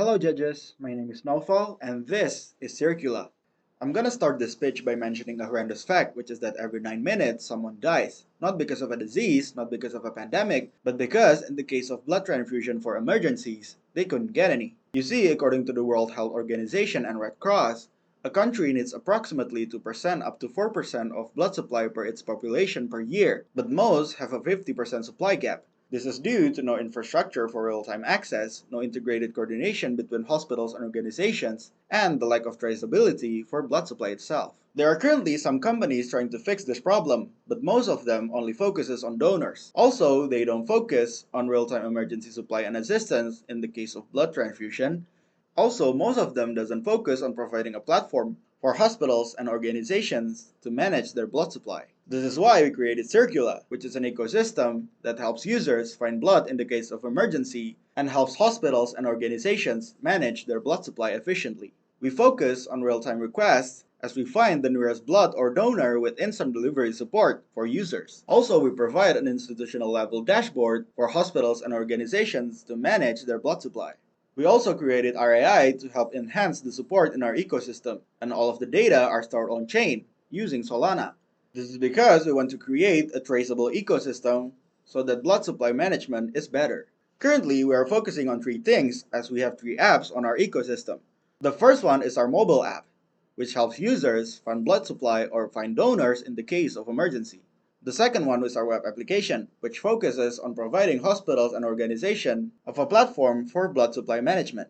Hello judges, my name is Naufal and this is Circula. I'm gonna start this pitch by mentioning a horrendous fact, which is that every 9 minutes someone dies. Not because of a disease, not because of a pandemic, but because in the case of blood transfusion for emergencies, they couldn't get any. You see, according to the World Health Organization and Red Cross, a country needs approximately 2% up to 4% of blood supply per its population per year, but most have a 50% supply gap. This is due to no infrastructure for real-time access, no integrated coordination between hospitals and organizations, and the lack of traceability for blood supply itself. There are currently some companies trying to fix this problem, but most of them only focuses on donors. Also, they don't focus on real-time emergency supply and assistance in the case of blood transfusion. Also, most of them doesn't focus on providing a platform for hospitals and organizations to manage their blood supply. This is why we created Circula, which is an ecosystem that helps users find blood in the case of emergency and helps hospitals and organizations manage their blood supply efficiently. We focus on real-time requests as we find the nearest blood or donor with instant delivery support for users. Also, we provide an institutional level dashboard for hospitals and organizations to manage their blood supply. We also created our AI to help enhance the support in our ecosystem, and all of the data are stored on-chain using Solana. This is because we want to create a traceable ecosystem so that blood supply management is better. Currently, we are focusing on three things as we have three apps on our ecosystem. The first one is our mobile app, which helps users find blood supply or find donors in the case of emergency. The second one is our web application, which focuses on providing hospitals and organizations of a platform for blood supply management.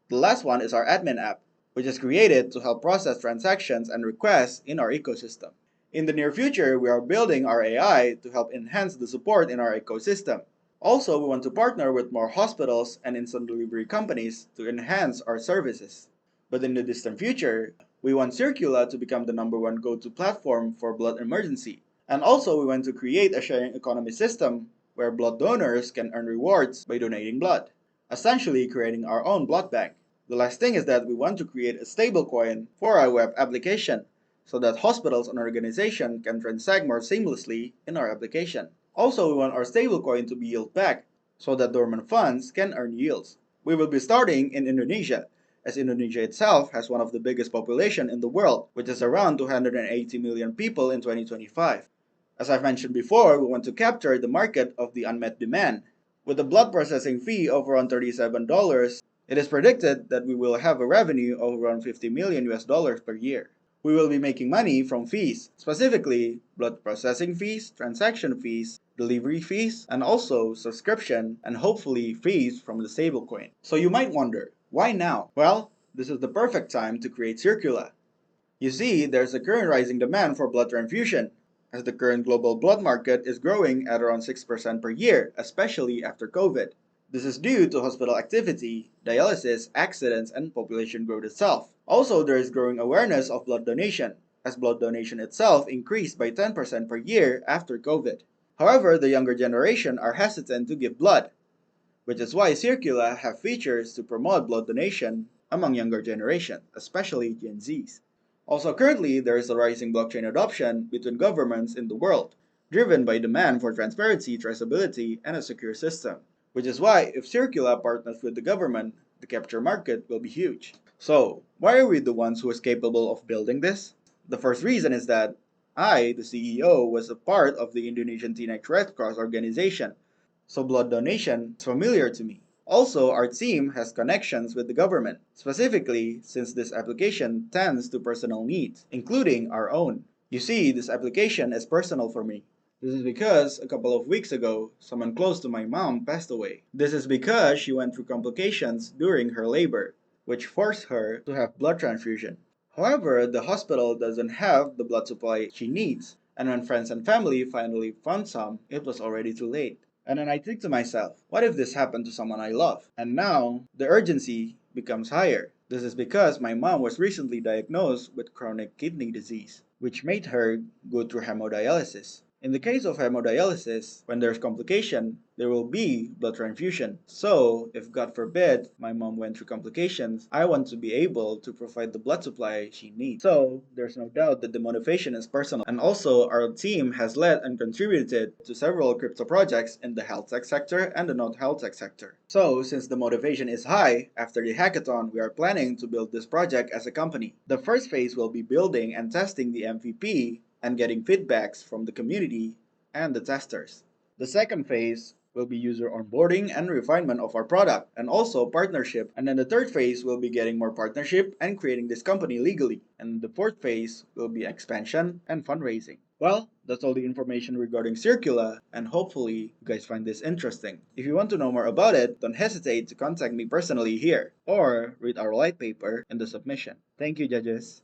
The last one is our admin app, which is created to help process transactions and requests in our ecosystem. In the near future, we are building our AI to help enhance the support in our ecosystem. Also, we want to partner with more hospitals and instant delivery companies to enhance our services. But in the distant future, we want Circula to become the #1 go-to platform for blood emergency. And also, we want to create a sharing economy system where blood donors can earn rewards by donating blood, essentially creating our own blood bank. The last thing is that we want to create a stablecoin for our web application so that hospitals and organizations can transact more seamlessly in our application. Also, we want our stablecoin to be yield back so that dormant funds can earn yields. We will be starting in Indonesia, as Indonesia itself has one of the biggest population in the world, which is around 280 million people in 2025. As I've mentioned before, we want to capture the market of the unmet demand. With a blood processing fee of around $37, it is predicted that we will have a revenue of around 50 million US dollars per year. We will be making money from fees, specifically blood processing fees, transaction fees, delivery fees, and also subscription and hopefully fees from the stablecoin. So you might wonder, why now? Well, this is the perfect time to create Circula. You see, there's a current rising demand for blood transfusion, as the current global blood market is growing at around 6% per year, especially after COVID. This is due to hospital activity, dialysis, accidents, and population growth itself. Also, there is growing awareness of blood donation, as blood donation itself increased by 10% per year after COVID. However, the younger generation are hesitant to give blood, which is why Circula have features to promote blood donation among younger generation, especially Gen Zs. Also currently, there is a rising blockchain adoption between governments in the world, driven by demand for transparency, traceability, and a secure system. Which is why if Circula partners with the government, the capture market will be huge. So, why are we the ones who is capable of building this? The first reason is that I, the CEO, was a part of the Indonesian Teenage Red Cross organization, so blood donation is familiar to me. Also, our team has connections with the government, specifically since this application tends to personal needs, including our own. You see, this application is personal for me. This is because a couple of weeks ago, someone close to my mom passed away. This is because she went through complications during her labor, which forced her to have blood transfusion. However, the hospital doesn't have the blood supply she needs, and when friends and family finally found some, it was already too late. And then I think to myself, what if this happened to someone I love? And now, the urgency becomes higher. This is because my mom was recently diagnosed with chronic kidney disease, which made her go through hemodialysis. In the case of hemodialysis, when there's complication, there will be blood transfusion. So, if God forbid my mom went through complications, I want to be able to provide the blood supply she needs. So, there's no doubt that the motivation is personal. And also, our team has led and contributed to several crypto projects in the health tech sector and the non health tech sector. So, since the motivation is high, after the hackathon, we are planning to build this project as a company. The first phase will be building and testing the MVP and getting feedbacks from the community and the testers. The second phase will be user onboarding and refinement of our product and also partnership. And then the third phase will be getting more partnership and creating this company legally. And the fourth phase will be expansion and fundraising. Well, that's all the information regarding Circula, and hopefully you guys find this interesting. If you want to know more about it, don't hesitate to contact me personally here or read our white paper in the submission. Thank you, judges.